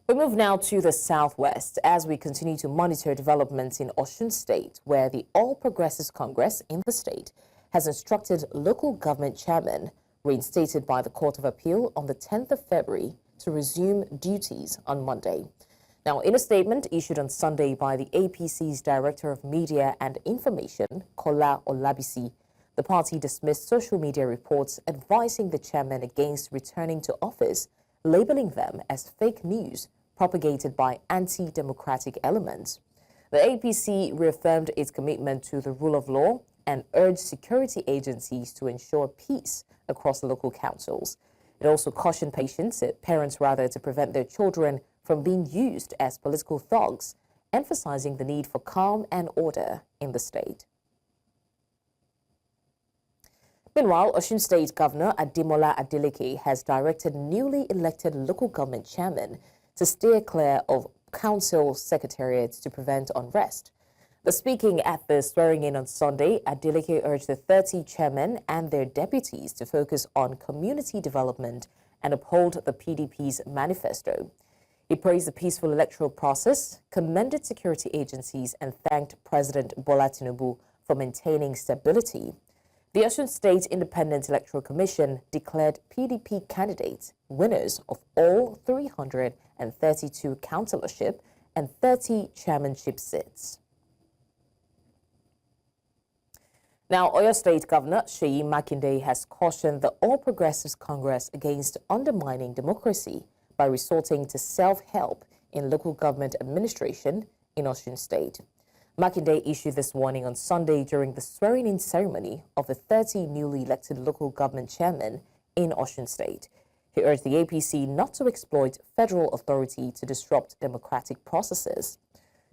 We move now to the southwest as we continue to monitor developments in Osun State, where the All Progressives Congress in the state has instructed local government chairmen reinstated by the Court of Appeal on the 10th of February to resume duties on Monday. Now, in a statement issued on Sunday by the APC's Director of Media and Information, Kola Olabisi, the party dismissed social media reports advising the chairman against returning to office, labeling them as fake news propagated by anti-democratic elements. The APC reaffirmed its commitment to the rule of law and urged security agencies to ensure peace across local councils. It also cautioned parents to prevent their children from being used as political thugs, emphasizing the need for calm and order in the state. Meanwhile, Osun State Governor Ademola Adeleke has directed newly elected local government chairmen to steer clear of council secretariats to prevent unrest. Speaking at the swearing-in on Sunday, Adeleke urged the 30 chairmen and their deputies to focus on community development and uphold the PDP's manifesto. He praised the peaceful electoral process, commended security agencies, and thanked President Bala for maintaining stability. The Osun State Independent Electoral Commission declared PDP candidates winners of all 332 councillorship and 30 chairmanship seats. Now, Oyo State Governor Seyi Makinde has cautioned the All Progressives Congress against undermining democracy by resorting to self-help in local government administration in Osun State. Makinde issued this warning on Sunday during the swearing-in ceremony of the 30 newly elected local government chairmen in Osun State. He urged the APC not to exploit federal authority to disrupt democratic processes.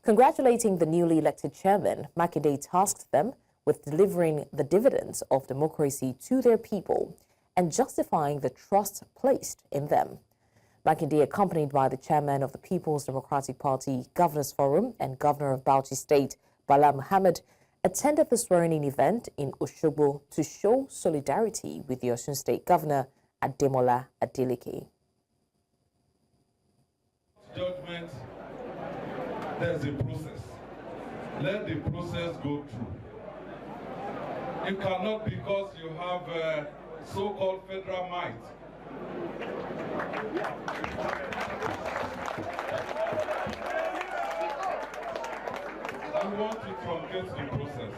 Congratulating the newly elected chairmen, Makinde tasked them with delivering the dividends of democracy to their people and justifying the trust placed in them. Makinde, accompanied by the chairman of the People's Democratic Party Governors Forum and governor of Bauchi State, Bala Mohammed, attended the swearing-in event in Osogbo to show solidarity with the Osun State Governor, Ademola Adeleke. Judgment, there's a process. Let the process go through. It cannot, because you have so-called federal might, I want to truncate the process.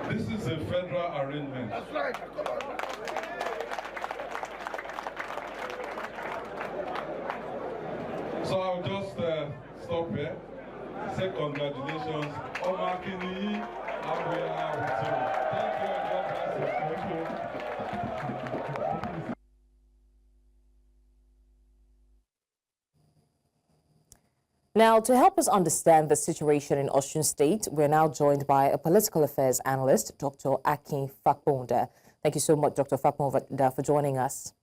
This is a federal arrangement. That's right. So I'll just stop here. Say congratulations. Makinde, and we are with you. Thank you and God bless you. Now, to help us understand the situation in Osun State, we're now joined by a political affairs analyst, Dr. Akin Fapohunda. Thank you so much, Dr. Fapohunda, for joining us.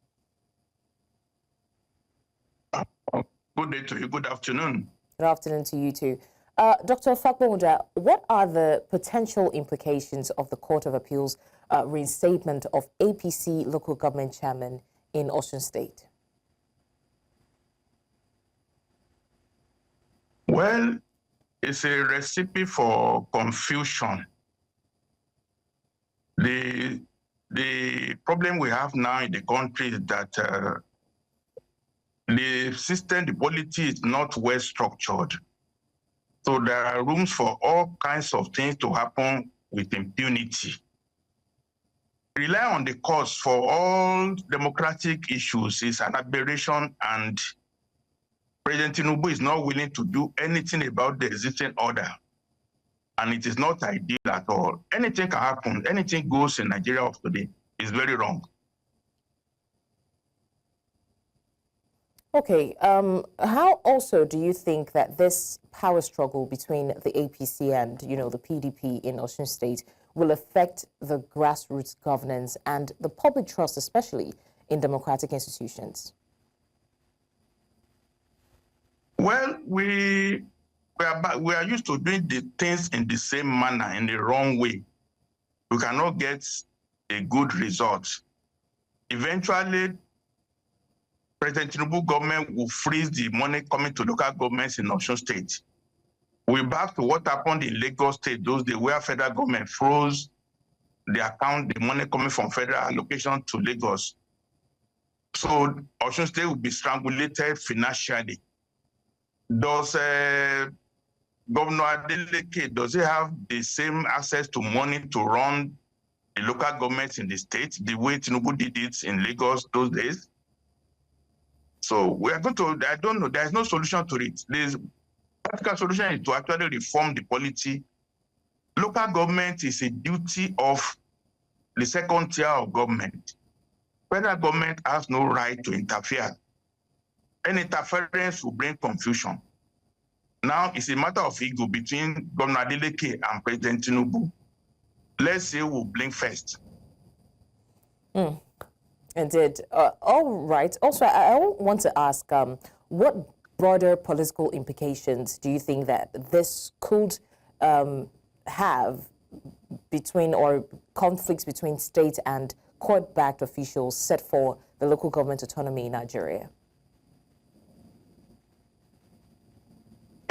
Good day to you. Good afternoon. Good afternoon to you too. Dr. Fapohunda, what are the potential implications of the Court of Appeal's reinstatement of APC local government chairman in Osun State? Well, it's a recipe for confusion. The problem we have now in the country is that the system, the polity is not well structured. So there are rooms for all kinds of things to happen with impunity. Rely on the courts for all democratic issues is an aberration, and President Tinubu is not willing to do anything about the existing order. And it is not ideal at all. Anything can happen. Anything goes in Nigeria of today is very wrong. Okay, how also do you think that this power struggle between the APC and, the PDP in Osun State will affect the grassroots governance and the public trust, especially in democratic institutions? Well, we are used to doing the things in the same manner, in the wrong way. We cannot get a good result. Eventually, President Tinubu government will freeze the money coming to local governments in Osun State. We're back to what happened in Lagos State those days where federal government froze the account, the money coming from federal allocation to Lagos. So Osun State will be strangulated financially. Does Governor Adeleke, does he have the same access to money to run the local governments in the state the way Tinubu did it in Lagos those days? So we are going to, I don't know, there's no solution to it. The practical solution is to actually reform the polity. Local government is a duty of the second tier of government. Federal government has no right to interfere. Any interference will bring confusion. Now it's a matter of ego between Governor Adeleke and President Tinubu. Let's see who will blink first. Indeed. All right. Also, I want to ask, what broader political implications do you think that this could have between, or conflicts between state and court-backed officials set for the local government autonomy in Nigeria?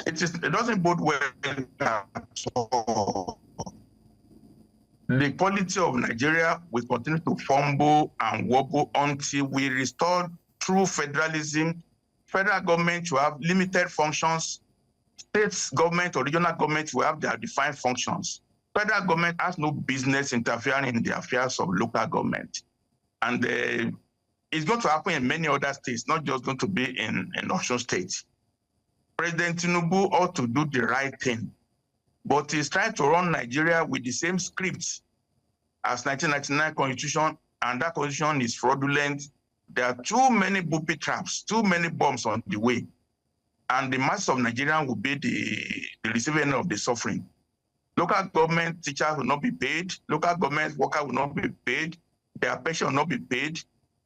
It doesn't bode well at all. The polity of Nigeria will continue to fumble and wobble until we restore true federalism. Federal government will have limited functions. State government or regional government will have their defined functions. Federal government has no business interfering in the affairs of local government. And it's going to happen in many other states, not just going to be in Osun State. President Tinubu ought to do the right thing, but he's trying to run Nigeria with the same script as 1999 Constitution, and that Constitution is fraudulent. There are too many booby traps, too many bombs on the way, and the mass of Nigerians will be the receiving of the suffering. Local government teachers will not be paid. Local government workers will not be paid. Their pension will not be paid,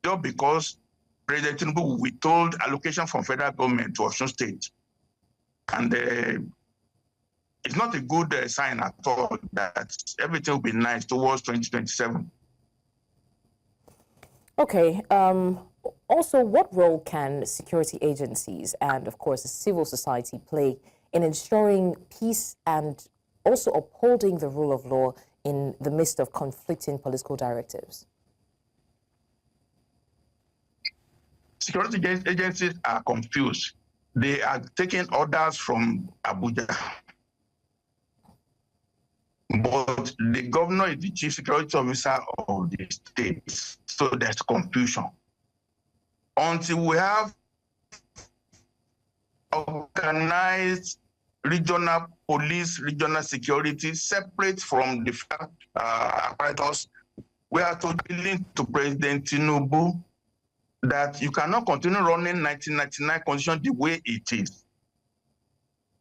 just because President Tinubu will withhold allocation from federal government to Osun State. And it's not a good sign at all that everything will be nice towards 2027. Okay. Also, what role can security agencies and, of course, civil society play in ensuring peace and also upholding the rule of law in the midst of conflicting political directives? Security agencies are confused. They are taking orders from Abuja. But the governor is the chief security officer of the state, so there's confusion. Until we have organized regional police, regional security, separate from the apparatus, we are to link to President Tinubu that you cannot continue running 1999 Constitution the way it is.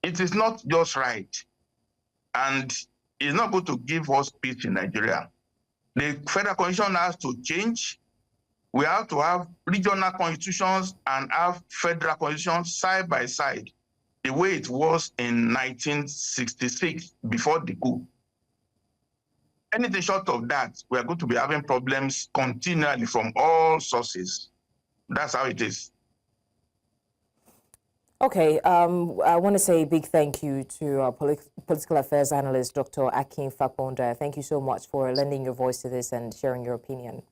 It is not just right, and it's not going to give us peace in Nigeria. The federal constitution has to change. We have to have regional constitutions and have federal constitutions side by side, the way it was in 1966 before the coup. Anything short of that, we are going to be having problems continually from all sources. That's how it is. Okay, I want to say a big thank you to our Political Affairs Analyst Dr. Akin Fapohunda. Thank you so much for lending your voice to this and sharing your opinion.